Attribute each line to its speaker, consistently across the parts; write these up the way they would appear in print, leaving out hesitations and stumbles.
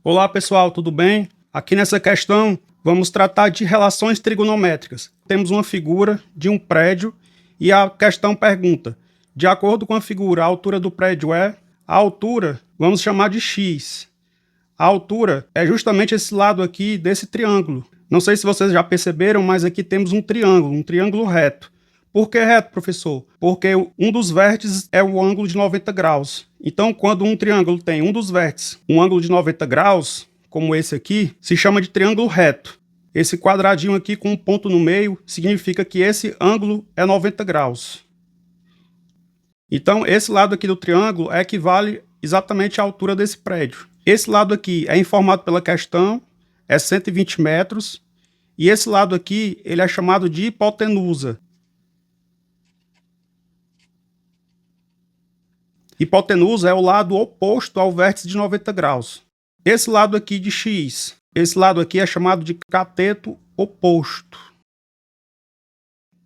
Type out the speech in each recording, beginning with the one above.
Speaker 1: Olá pessoal, tudo bem? Aqui nessa questão vamos tratar de relações trigonométricas. Temos uma figura de um prédio e a questão pergunta: de acordo com a figura, a altura do prédio é? A altura vamos chamar de x. A altura é justamente esse lado aqui desse triângulo. Não sei se vocês já perceberam, mas aqui temos um triângulo reto. Por que reto, professor? Porque um dos vértices é o ângulo de 90 graus. Então, quando um triângulo tem um dos vértices, um ângulo de 90 graus, como esse aqui, se chama de triângulo reto. Esse quadradinho aqui com um ponto no meio significa que esse ângulo é 90 graus. Então, esse lado aqui do triângulo equivale exatamente à altura desse prédio. Esse lado aqui é informado pela questão, é 120 metros, e esse lado aqui ele é chamado de hipotenusa. Hipotenusa é o lado oposto ao vértice de 90 graus. Esse lado aqui de x, esse lado aqui é chamado de cateto oposto,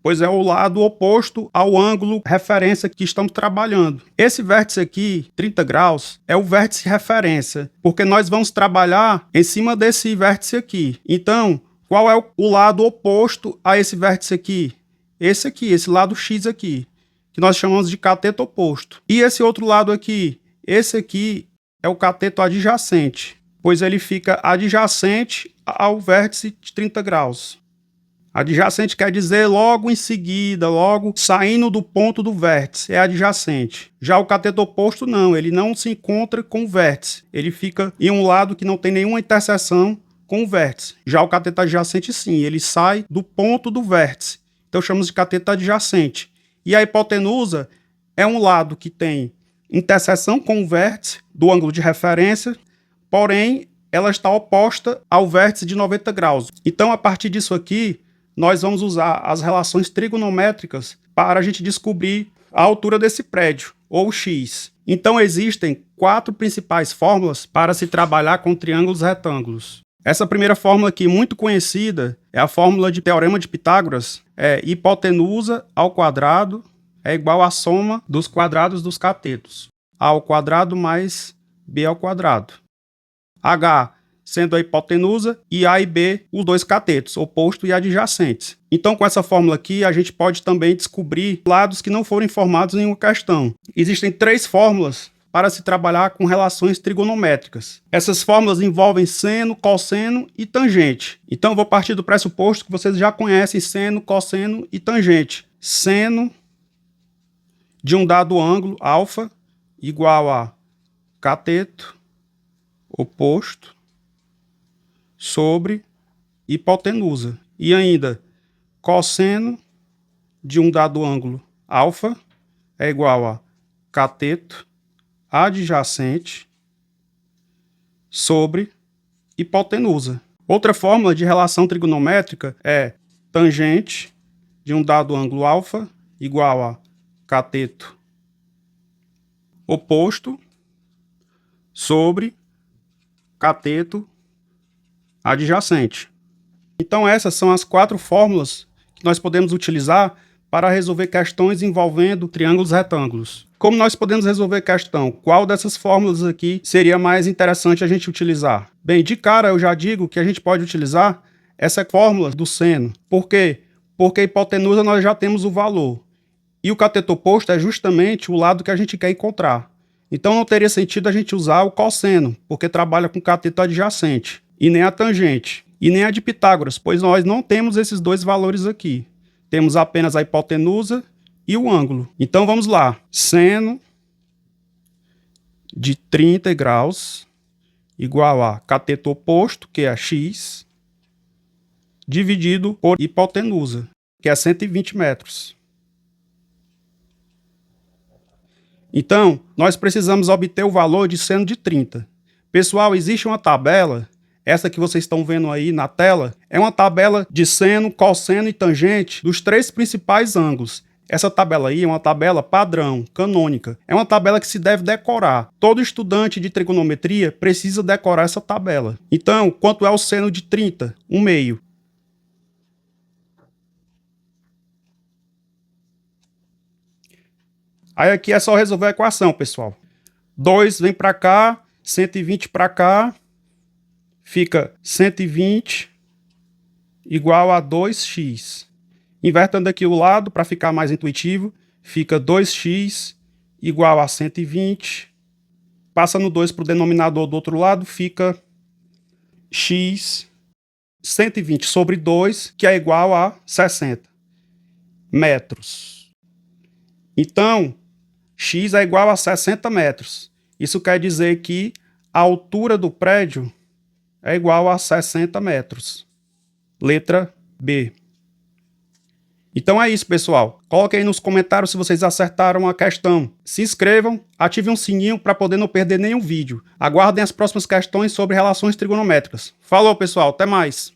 Speaker 1: pois é o lado oposto ao ângulo referência que estamos trabalhando. Esse vértice aqui, 30 graus, é o vértice referência, porque nós vamos trabalhar em cima desse vértice aqui. Então, qual é o lado oposto a esse vértice aqui? Esse aqui, esse lado x aqui, que nós chamamos de cateto oposto. E esse outro lado aqui, esse aqui é o cateto adjacente, pois ele fica adjacente ao vértice de 30 graus. Adjacente quer dizer logo em seguida, logo saindo do ponto do vértice, é adjacente. Já o cateto oposto não, ele não se encontra com o vértice, ele fica em um lado que não tem nenhuma interseção com o vértice. Já o cateto adjacente sim, ele sai do ponto do vértice, então chamamos de cateto adjacente. E a hipotenusa é um lado que tem interseção com o vértice do ângulo de referência, porém ela está oposta ao vértice de 90 graus. Então a partir disso aqui, nós vamos usar as relações trigonométricas para a gente descobrir a altura desse prédio, ou x. Então existem 4 principais fórmulas para se trabalhar com triângulos retângulos. Essa primeira fórmula aqui, muito conhecida, é a fórmula de Teorema de Pitágoras. É hipotenusa ao quadrado é igual à soma dos quadrados dos catetos. A ao quadrado mais b ao quadrado. H sendo a hipotenusa, e A e B, os dois catetos, oposto e adjacentes. Então, com essa fórmula aqui, a gente pode também descobrir lados que não foram informados em nenhuma questão. Existem 3 fórmulas para se trabalhar com relações trigonométricas. Essas fórmulas envolvem seno, cosseno e tangente. Então, eu vou partir do pressuposto que vocês já conhecem seno, cosseno e tangente. Seno de um dado ângulo, alfa, igual a cateto oposto sobre hipotenusa. E ainda, cosseno de um dado ângulo alfa é igual a cateto adjacente sobre hipotenusa. Outra fórmula de relação trigonométrica é tangente de um dado ângulo alfa igual a cateto oposto sobre cateto adjacente. Então essas são as 4 fórmulas que nós podemos utilizar para resolver questões envolvendo triângulos retângulos. Como nós podemos resolver questão? Qual dessas fórmulas aqui seria mais interessante a gente utilizar? Bem, de cara eu já digo que a gente pode utilizar essa fórmula do seno. Por quê? Porque a hipotenusa nós já temos o valor. E o cateto oposto é justamente o lado que a gente quer encontrar. Então não teria sentido a gente usar o cosseno, porque trabalha com cateto adjacente. E nem a tangente, e nem a de Pitágoras, pois nós não temos esses 2 valores aqui. Temos apenas a hipotenusa e o ângulo. Então vamos lá. Seno de 30 graus igual a cateto oposto, que é x, dividido por hipotenusa, que é 120 metros. Então, nós precisamos obter o valor de seno de 30. Pessoal, existe uma tabela. Essa que vocês estão vendo aí na tela é uma tabela de seno, cosseno e tangente dos 3 principais ângulos. Essa tabela aí é uma tabela padrão, canônica. É uma tabela que se deve decorar. Todo estudante de trigonometria precisa decorar essa tabela. Então, quanto é o seno de 30? 1/2. Aí aqui é só resolver a equação, pessoal. 2 vem para cá, 120 para cá, fica 120 igual a 2x. Invertendo aqui o lado para ficar mais intuitivo, fica 2x igual a 120. Passa no 2 para o denominador do outro lado, fica x 120 sobre 2, que é igual a 60 metros. Então, x é igual a 60 metros. Isso quer dizer que a altura do prédio é igual a 60 metros. Letra B. Então é isso, pessoal. Coloquem aí nos comentários se vocês acertaram a questão. Se inscrevam, ativem o sininho para poder não perder nenhum vídeo. Aguardem as próximas questões sobre relações trigonométricas. Falou, pessoal. Até mais.